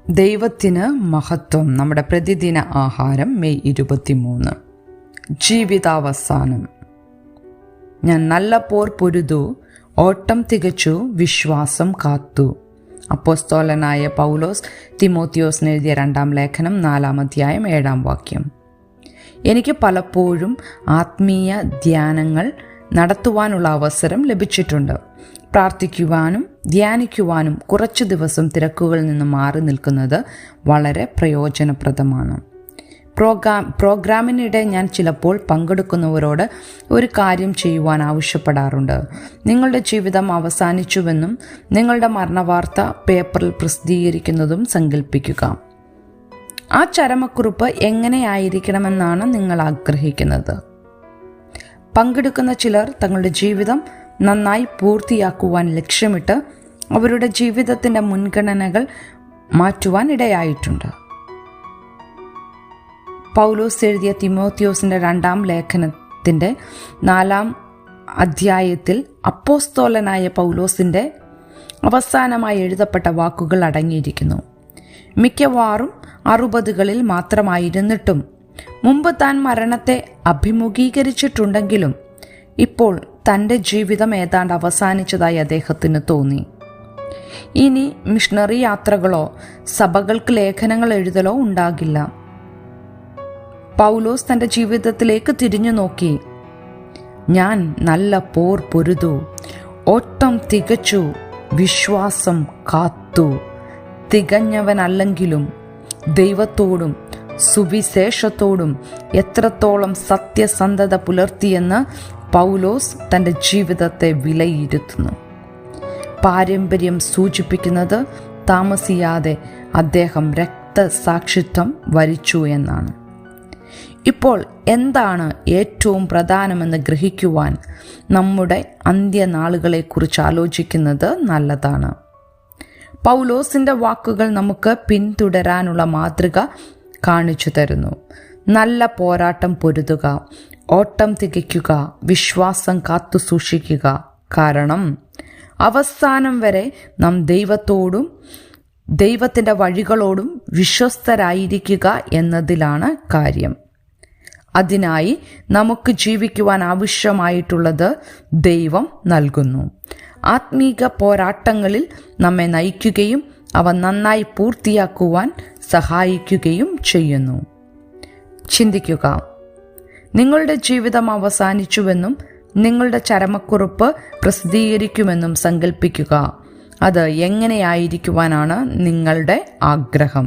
ദൈവത്തിന് മഹത്വം. നമ്മുടെ പ്രതിദിന ആഹാരം മെയ് 23. ജീവിതാവസാനം. ഞാൻ നല്ല പോർ പൊരുതു, ഓട്ടം തികച്ചു, വിശ്വാസം കാത്തു. അപ്പോസ്തലനായ പൗലോസ് തിമോത്തിയോസിന് എഴുതിയ 2-ാം ലേഖനം 4-ാം അധ്യായം 7-ാം വാക്യം. എനിക്ക് പലപ്പോഴും ആത്മീയ ധ്യാനങ്ങൾ നടത്തുവാനുള്ള അവസരം ലഭിച്ചിട്ടുണ്ട്. പ്രാർത്ഥിക്കുവാനും ധ്യാനിക്കുവാനും കുറച്ചു ദിവസം തിരക്കുകളിൽ നിന്ന് മാറി നിൽക്കുന്നത് വളരെ പ്രയോജനപ്രദമാണ്. പ്രോഗ്രാമിനിടെ ഞാൻ ചിലപ്പോൾ പങ്കെടുക്കുന്നവരോട് ഒരു കാര്യം ചെയ്യുവാൻ ആവശ്യപ്പെടാറുണ്ട്. നിങ്ങളുടെ ജീവിതം അവസാനിച്ചുവെന്നും നിങ്ങളുടെ മരണവാർത്ത പേപ്പറിൽ പ്രസിദ്ധീകരിക്കുന്നതും സങ്കല്പിക്കുക. ആ ചരമക്കുറിപ്പ് എങ്ങനെയായിരിക്കണമെന്നാണ് നിങ്ങൾ ആഗ്രഹിക്കുന്നത്? പങ്കെടുക്കുന്ന ചിലർ തങ്ങളുടെ ജീവിതം നന്നായി പൂർത്തിയാക്കുവാൻ ലക്ഷ്യമിട്ട് അവരുടെ ജീവിതത്തിൻ്റെ മുൻഗണനകൾ മാറ്റുവാൻ ഇടയായിട്ടുണ്ട്. പൗലോസ് എഴുതിയ തിമോത്തിയോസിൻ്റെ 2-ാം ലേഖനത്തിൻ്റെ 4-ാം അധ്യായത്തിൽ അപ്പോസ്തലനായ പൗലോസിൻ്റെ അവസാനമായി എഴുതപ്പെട്ട വാക്കുകൾ അടങ്ങിയിരിക്കുന്നു. മിക്കവാറും 60കളിൽ മാത്രമായിരുന്നിട്ടും മുമ്പ് താൻ മരണത്തെ അഭിമുഖീകരിച്ചിട്ടുണ്ടെങ്കിലും ഇപ്പോൾ തൻ്റെ ജീവിതം ഏതാണ്ട് അവസാനിച്ചതായി അദ്ദേഹത്തിന് തോന്നി. ഇനി മിഷണറി യാത്രകളോ സഭകൾക്ക് ലേഖനങ്ങൾ എഴുതലോ ഉണ്ടാകില്ല. പൗലോസ് തൻ്റെ ജീവിതത്തിലേക്ക് തിരിഞ്ഞു നോക്കി. ഞാൻ നല്ല പോർ പൊരുതു, ഓട്ടം തികച്ചു, വിശ്വാസം കാത്തു. തികഞ്ഞവനല്ലെങ്കിലും ദൈവത്തോടും സുവിശേഷത്തോടും എത്രത്തോളം സത്യസന്ധത പുലർത്തിയെന്ന് പൗലോസ് തൻ്റെ ജീവിതത്തെ വിലയിരുത്തുന്നു. പാരമ്പര്യം സൂചിപ്പിക്കുന്നത് താമസിയാതെ അദ്ദേഹം രക്തസാക്ഷിത്വം വരിച്ചു എന്നാണ്. ഇപ്പോൾ എന്താണ് ഏറ്റവും പ്രധാനമെന്ന് ഗ്രഹിക്കുവാൻ നമ്മുടെ അന്ത്യനാളുകളെക്കുറിച്ച് ആലോചിക്കുന്നത് നല്ലതാണ്. പൗലോസിൻ്റെ വാക്കുകൾ നമുക്ക് പിന്തുടരാനുള്ള മാതൃക കാണിച്ചു തരുന്നു. നല്ല പോരാട്ടം പൊരുതുക, ഓട്ടം തികയ്ക്കുക, വിശ്വാസം കാത്തു സൂക്ഷിക്കുക. കാരണം അവസാനം വരെ നാം ദൈവത്തോടും ദൈവത്തിൻ്റെ വഴികളോടും വിശ്വസ്തരായിരിക്കുക എന്നതിലാണ് കാര്യം. അതിനായി നമുക്ക് ജീവിക്കുവാൻ ആവശ്യമായിട്ടുള്ളത് ദൈവം നൽകുന്നു. ആത്മീക പോരാട്ടങ്ങളിൽ നമ്മെ നയിക്കുകയും അവ നന്നായി പൂർത്തിയാക്കുവാൻ സഹായിക്കുകയും ചെയ്യുന്നു. ചിന്തിക്കുക. നിങ്ങളുടെ ജീവിതം അവസാനിച്ചുവെന്നും നിങ്ങളുടെ ചരമക്കുറിപ്പ് പ്രസിദ്ധീകരിക്കുമെന്നും സങ്കല്പിക്കുക. അത് എങ്ങനെയായിരിക്കുവാനാണ് നിങ്ങളുടെ ആഗ്രഹം?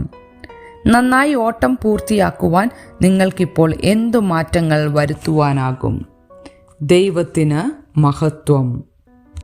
നന്നായി ഓട്ടം പൂർത്തിയാക്കുവാൻ നിങ്ങൾക്കിപ്പോൾ എന്തു മാറ്റങ്ങൾ വരുത്തുവാനാകും? ദൈവത്തിന് മഹത്വം.